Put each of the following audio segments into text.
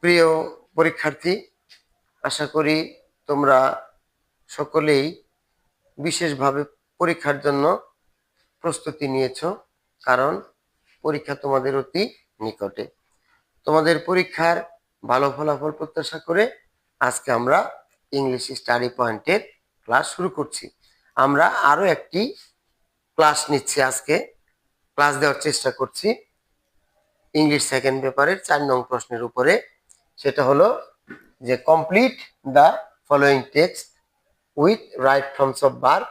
প্রিয় পরীক্ষার্থী, আশা করি তোমরা সকলেই বিশেষভাবে পরীক্ষার জন্য প্রস্তুতি নিয়েছো, কারণ পরীক্ষা তোমাদের অতি নিকটে। তোমাদের পরীক্ষার ভালো ফলাফল প্রত্যাশা করে আজকে আমরা ইংলিশ স্টাডি পয়েন্টের ক্লাস শুরু করছি। আমরা আরো একটি ক্লাস নিচ্ছি, আজকে ক্লাস দেওয়ার চেষ্টা করছি ইংলিশ সেকেন্ড পেপারের 4 নং প্রশ্নের উপরে। সেটা হলো যে complete the following text with right forms of verb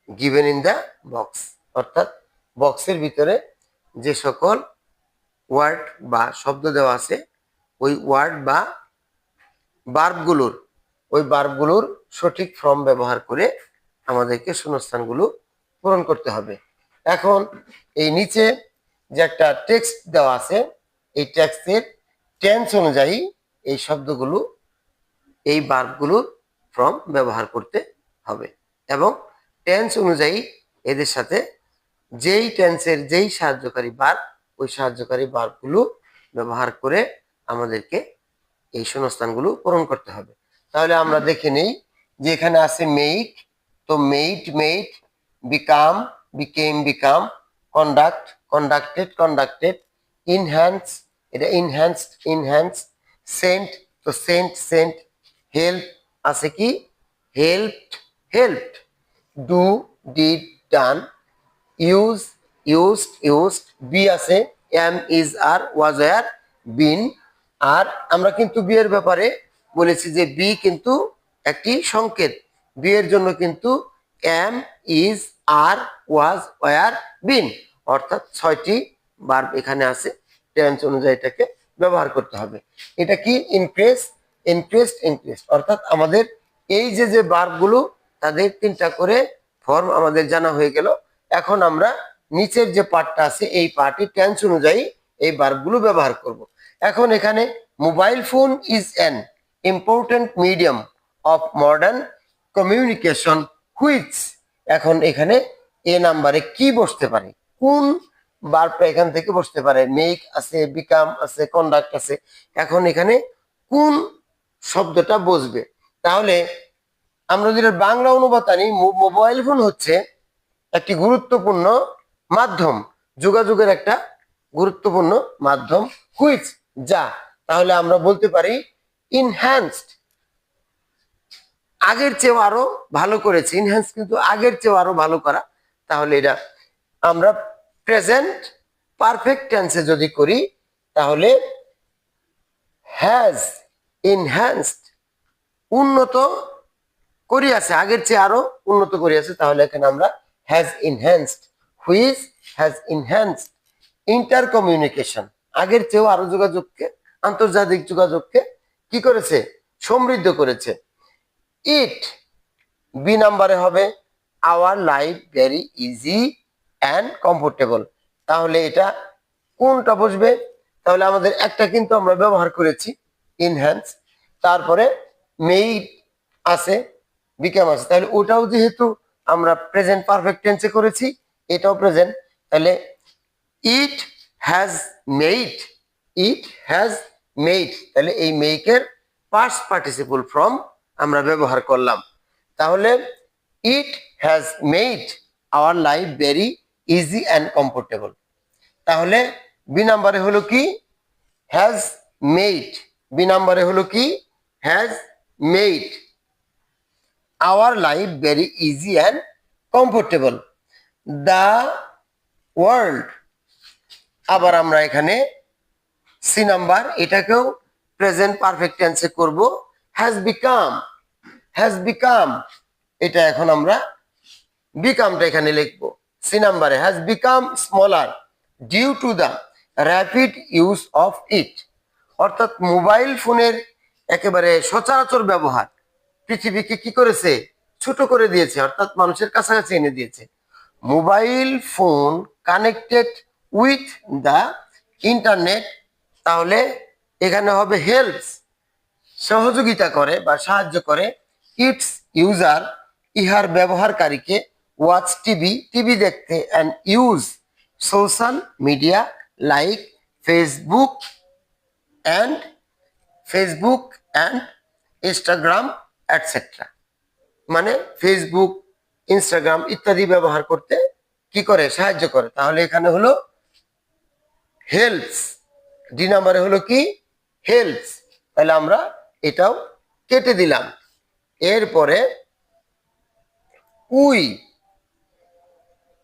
given in the box, অর্থাৎ বক্সের ভিতরে যে সকল ওয়ার্ড বা শব্দ দেওয়া আছে ওই ওয়ার্ড বা ভার্বগুলোর সঠিক ফর্ম ব্যবহার করে আমাদেরকে শূন্যস্থানগুলো পূরণ করতে হবে। এখন এই নিচে যে একটা টেক্সট দেওয়া আছে, এই টেক্সটের টেন্স অনুযায়ী এই শব্দগুলো, এই ভার্বগুলোর ফর্ম ব্যবহার করতে হবে এবং টেন্স অনুযায়ী এদের সাথে যেই টেন্সের যেই সাহায্যকারী ভার্ব, ওই সাহায্যকারী ভার্বগুলো ব্যবহার করে আমাদেরকে এই শূন্যস্থানগুলো পূরণ করতে হবে। তাহলে আমরা দেখে নেই যে এখানে আছে মেক, তো made made, become became become, conduct conducted conducted, enhance এটা ইনহ্যান্সড ইনহ্যান্স, সেন্ট তো সেন্ট সেন্ট, হেল্প আছে কি helped helped, do did done, use used used, be আছে am is are was were been. আর আমরা কিন্তু B এর ব্যাপারে বলেছি যে বি কিন্তু একটি সংকেত, বি এর জন্য কিন্তু am is are was were been, অর্থাৎ 6টি ভার্ব এখানে আছে, টেন্স অনুযায়ী এটাকে ব্যবহার করতে হবে। এটা কি ইনক্রিজ ইনক্রিজড ইনক্রিজড, অর্থাৎ আমাদের এই যে ভার্বগুলো তাদের 3টা করে ফর্ম আমাদের জানা হয়ে গেল। এখন আমরা নিচের যে পার্টটা আছে এই পার্টে টেন্স অনুযায়ী এই ভার্বগুলো ব্যবহার করব। এখন এখানে mobile phone is an important medium of modern communication which, এখন এখানে এ নাম্বারে কি বসতে পারে, কোন ভার্বটা এখান থেকে বসতে পারে? মেক আছে, বিকাম আছে, কন্ডাক্ট আছে, এখন এখানে কোন শব্দটা বসবে? তাহলে আমরা যদি বাংলা অনুবাদ আনি, মোবাইল ফোন হচ্ছে একটি গুরুত্বপূর্ণ মাধ্যম, যোগাযোগের একটা গুরুত্বপূর্ণ মাধ্যম, হুইচ যা, তাহলে আমরা বলতে পারি ইনহ্যান্সড, আগের চেয়েও আরো ভালো করেছে, ইনহ্যান্স কিন্তু আগের চেয়েও আরো ভালো করা। তাহলে এটা আমরা প্রেজেন্ট পারফেক্ট টেন্সে যদি করি তাহলে হ্যাজ ইনহ্যান্সড, উন্নত করিয়াছে, আগের চেয়ে আরো উন্নত করিয়াছে, তাহলে এখানে আমরা has enhanced, which has enhanced inter communication, আগের চেয়েও আরো যোগাযোগকে, আন্তর্জাতিক যোগাযোগকে কি করেছে? সমৃদ্ধ করেছে। ইট, বি নাম্বারে হবে our life very easy and comfortable, তাহলে এটা কোনটা বসবে? তাহলে আমাদের একটা কিন্তু আমরা ব্যবহার করেছি ইনহ্যান্স, তারপরে মেড আছে, বিকাম আছে, তাহলে ওটাও যেহেতু আমরা প্রেজেন্ট পারফেক্ট টেন্সে করেছি, এটাও প্রেজেন্ট, তাহলে it has made, it has made, তাহলে এই মেকের পাস্ট পার্টিসিপল ফর্ম আমরা ব্যবহার করলাম। তাহলে it has made our life very easy and comfortable, তাহলে বি নাম্বারে হলো কি হ্যাজ মেড, বি নাম্বারে হলো কি has made our life very easy and comfortable. The world, আবার আমরা এখানে সি নাম্বার, এটাকেও প্রেজেন্ট পারফেক্ট টেন্সে করব, হ্যাজ বিকাম, হ্যাজ বিকাম, এটা এখন আমরা বিকামটা এখানে লিখবো সি নাম্বারে, has become smaller due to the rapid use of it, অর্থাৎ মোবাইল ফোনের একেবারে সচরাচর ব্যবহার পৃথিবীকে কি করেছে? ছোট করে দিয়েছে, অর্থাৎ মানুষের কাছাকাছি এনে দিয়েছে। Mobile phone connected with the internet, তাহলে এখানে হবে হেল্পস, সহযোগিতা করে বা সাহায্য করে, ইটস ইউজার, ইহার ব্যবহারকারীকে, ওয়াচ টিভি, টিভি দেখতে, and use social media like Facebook and Facebook and Instagram etc. মানে ফেসবুক, ইনস্টাগ্রাম ইত্যাদি ব্যবহার করতে কি করে, সাহায্য করে। তাহলে এখানে হলো হেল্পস, ডি নাম্বারে হলো কি হেল্পস, তাহলে আমরা এটাও কেটে দিলাম। এরপরে উই,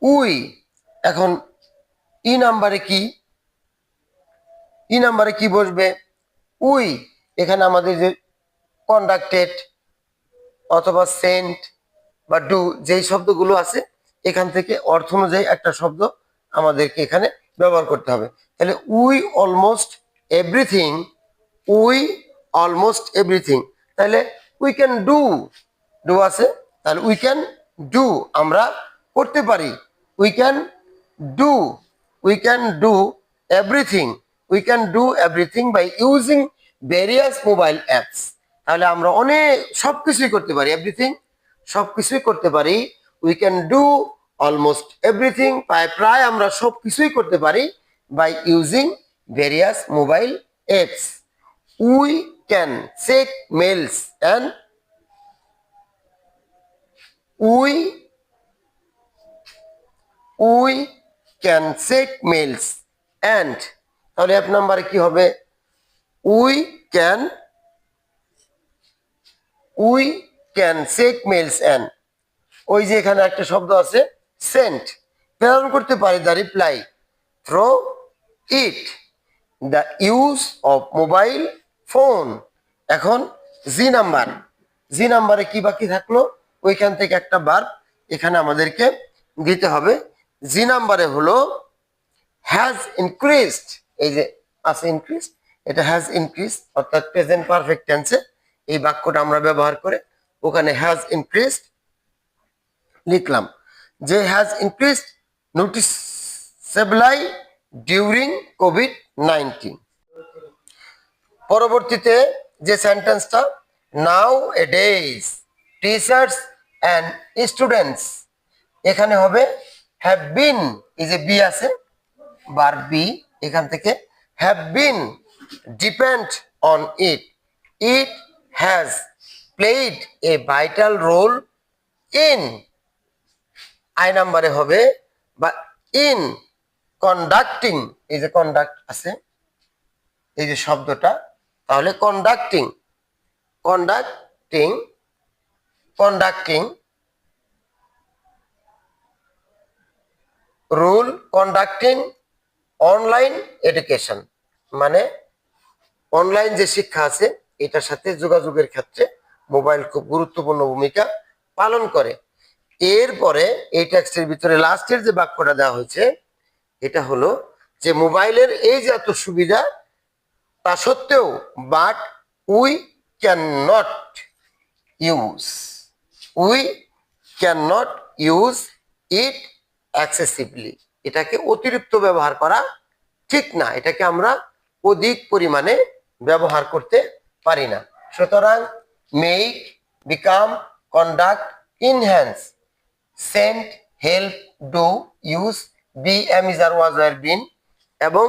উই এখন ই নাম্বারে কি, ই নাম্বারে কি বসবে, উই এখানে আমাদের যে কন্ডাক্টেড অথবা সেন্ট বা ডু যেই শব্দগুলো আছে এখান থেকে অর্থ অনুযায়ী একটা শব্দ আমাদেরকে এখানে ব্যবহার করতে হবে। তাহলে we almost everything, we almost everything, তাহলে উই ক্যান ডু, ডু আছে, তাহলে উই ক্যান ডু আমরা করতে পারি, we can do, we can do everything, we can do everything by using various mobile apps, তাহলে আমরা অনেক সবকিছুই করতে পারি, এভরিথিং সবকিছুই করতে পারি, we can do almost everything প্রায় আমরা সবকিছুই করতে পারি by using various mobile apps. We can check mails and we we can check mails and, তাহলে এক নম্বরে কি হবে, we can, we can check mails and, ওই যে এখানে একটা শব্দ আছে সেন্ট, প্রেরণ করতে পারি the reply through it, the use of mobile phone. এখন জি নাম্বার, জি নাম্বারে কি বাকি থাকলো, ওইখান থেকে একটা ভার্ব এখানে আমাদেরকে দিতে হবে। জি নাম্বারে হলো হ্যাজ ইনক্রিজড, এই যে আছে ইনক্রিজ, এটা হ্যাজ ইনক্রিজ অর্থাৎ প্রেজেন্ট পারফেক্ট টেন্সে এই বাক্যটা আমরা ব্যবহার করে ওখানে হ্যাজ ইনক্রিজড লিখলাম, যে has increased noticeably during COVID-19. পরবর্তীতে যে সেন্টেন্সটা, নাও এ ডেজ টিচার্স অ্যান্ড স্টুডেন্টস, এখানে হবে হ্যাভ বিন, এই যে বি আছে বার বি, এখান থেকে have been depend on it, it has played a vital role in, I নাম্বারে হবে বা ইন কন্ডাক্টিং, এই যে কন্ডাক্ট আছে এই যে শব্দটা, তাহলে conducting, conducting, conducting rule, conducting online education, মানে অনলাইন যে শিক্ষা আছে এটার সাথে যোগাযোগের ক্ষেত্রে মোবাইল খুব গুরুত্বপূর্ণ ভূমিকা পালন করে। এরপরে এই টেক্সটের ভিতরে লাস্টের যে বাক্যটা দেওয়া হয়েছে এটা হলো যে মোবাইলের এই যে এত সুবিধা তা সত্ত্বেও but we can not use, we can not use it excessively, এটাকে অতিরিক্ত ব্যবহার করা ঠিক না, এটাকে আমরা অধিক পরিমাণে ব্যবহার করতে পারি না। সুতরাং make, become, conduct, enhance, sent, help, do, use, be, am, is, are, was, are, been এবং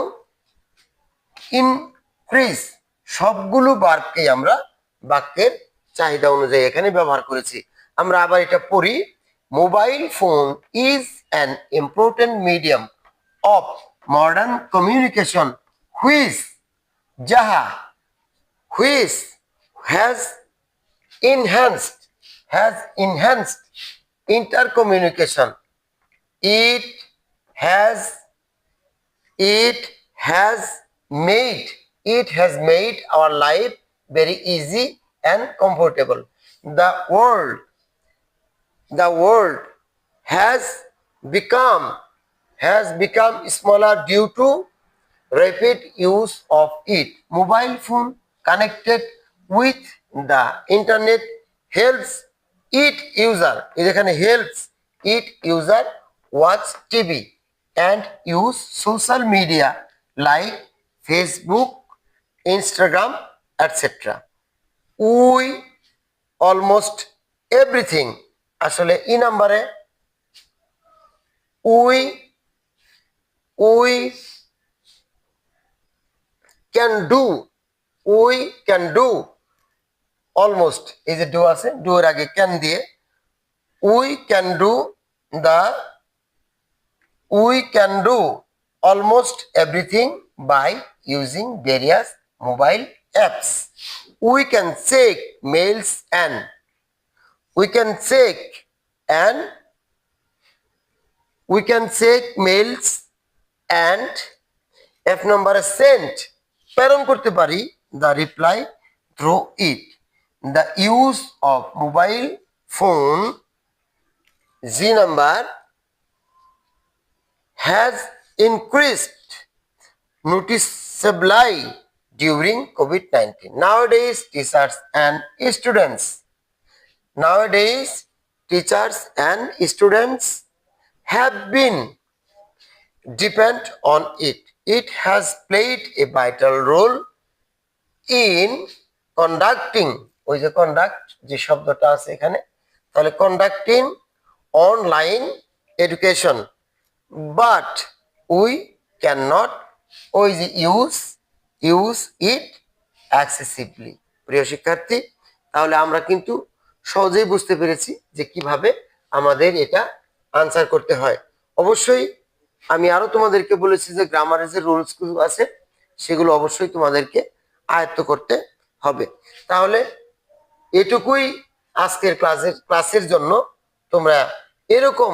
ইনক্রিজ সবগুলো বার্বকেই আমরা বাক্যের চাহিদা অনুযায়ী এখানে ব্যবহার করেছি। আমরা আবার এটা পড়ি, mobile phone is an important medium of modern communication which, যাহা, which has enhanced, has enhanced intercommunication, it has, it has made, it has made our life very easy and comfortable. The world has become, has become smaller due to rapid use of it. Mobile phone connected with the internet helps it user, এখানে helps it user watch TV and use social media like Facebook, Instagram, etc. We almost everything, আসলে ই নাম্বারে we can do we can do almost, এই যে do আছে, do এর আগে can দিয়ে we can do the we can do almost everything by using various mobile apps. We can check mails and we can check and we can check mails and F number send প্রেরণ করতে পারি the reply through it. The use of mobile phone G number has increased noticeably during COVID-19. Nowadays, teachers and students have been depend on it. It has played a vital role in conducting, ওই যে conduct যে শব্দটা আছে এখানে, তাহলে conducting online education. But we cannot always use it excessively. প্রিয় শিক্ষার্থী, তাহলে আমরা কিন্তু সহজেই বুঝতে পেরেছি যে কিভাবে আমাদের এটা আনসার করতে হয়। অবশ্যই আমি আরো তোমাদেরকে বলেছি যে গ্রামারের যে রুলস গুলো আছে সেগুলো অবশ্যই তোমাদেরকে আয়ত্ত করতে হবে। তাহলে এটুকুই আজকের ক্লাসের জন্য। তোমরা এরকম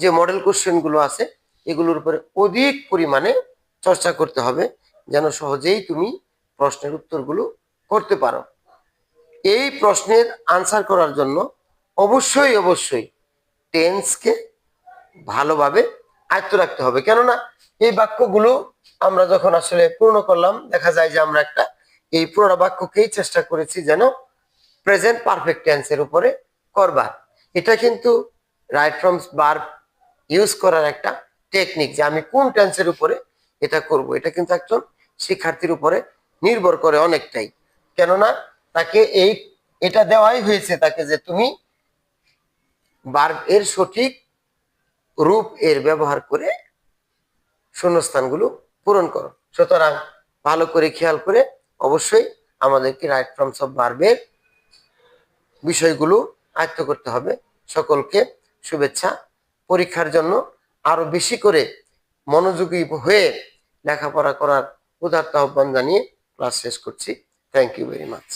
যে মডেল কোশ্চেন গুলো আছে এগুলোর উপরে অধিক পরিমাণে চর্চা করতে হবে যেন সহজেই তুমি প্রশ্নের উত্তরগুলো করতে পারো। এই প্রশ্নের আনসার করার জন্য অবশ্যই টেন্সকে ভালোভাবে আয়ত্ত রাখতে হবে, কেননা এই বাক্যগুলো আমরা যখন আসলে পূর্ণ করলাম দেখা যায় যে আমরা একটা এই পুরো বাক্যকেই চেষ্টা করেছি যেন প্রেজেন্ট পারফেক্ট টেন্সের উপরে করবার। এটা কিন্তু রাইট ফ্রম ভার্ব ইউজ করার একটা টেকনিক যে আমি কোন টেন্সের উপরে এটা করব। এটা কিন্তু একজন শিক্ষার্থীর উপরে নির্ভর করে অনেকটাই, কেননা তাকে এটা দেওয়াই হয়েছে তাকে যে তুমি ভার্ব এর সঠিক রূপ এর ব্যবহার করে শূন্যস্থানগুলো পূরণ করো। সুতরাং ভালো করে খেয়াল করে অবশ্যই আমাদেরকে রাইট ফর্মস অফ ভার্বের বিষয়গুলো আয়ত্ত করতে হবে। সকলকে শুভেচ্ছা। পরীক্ষার জন্য আরো বেশি করে মনোযোগী হয়ে লেখাপড়া করার উদাত্ত আহ্বান জানিয়ে ক্লাস শেষ করছি। Thank you very much.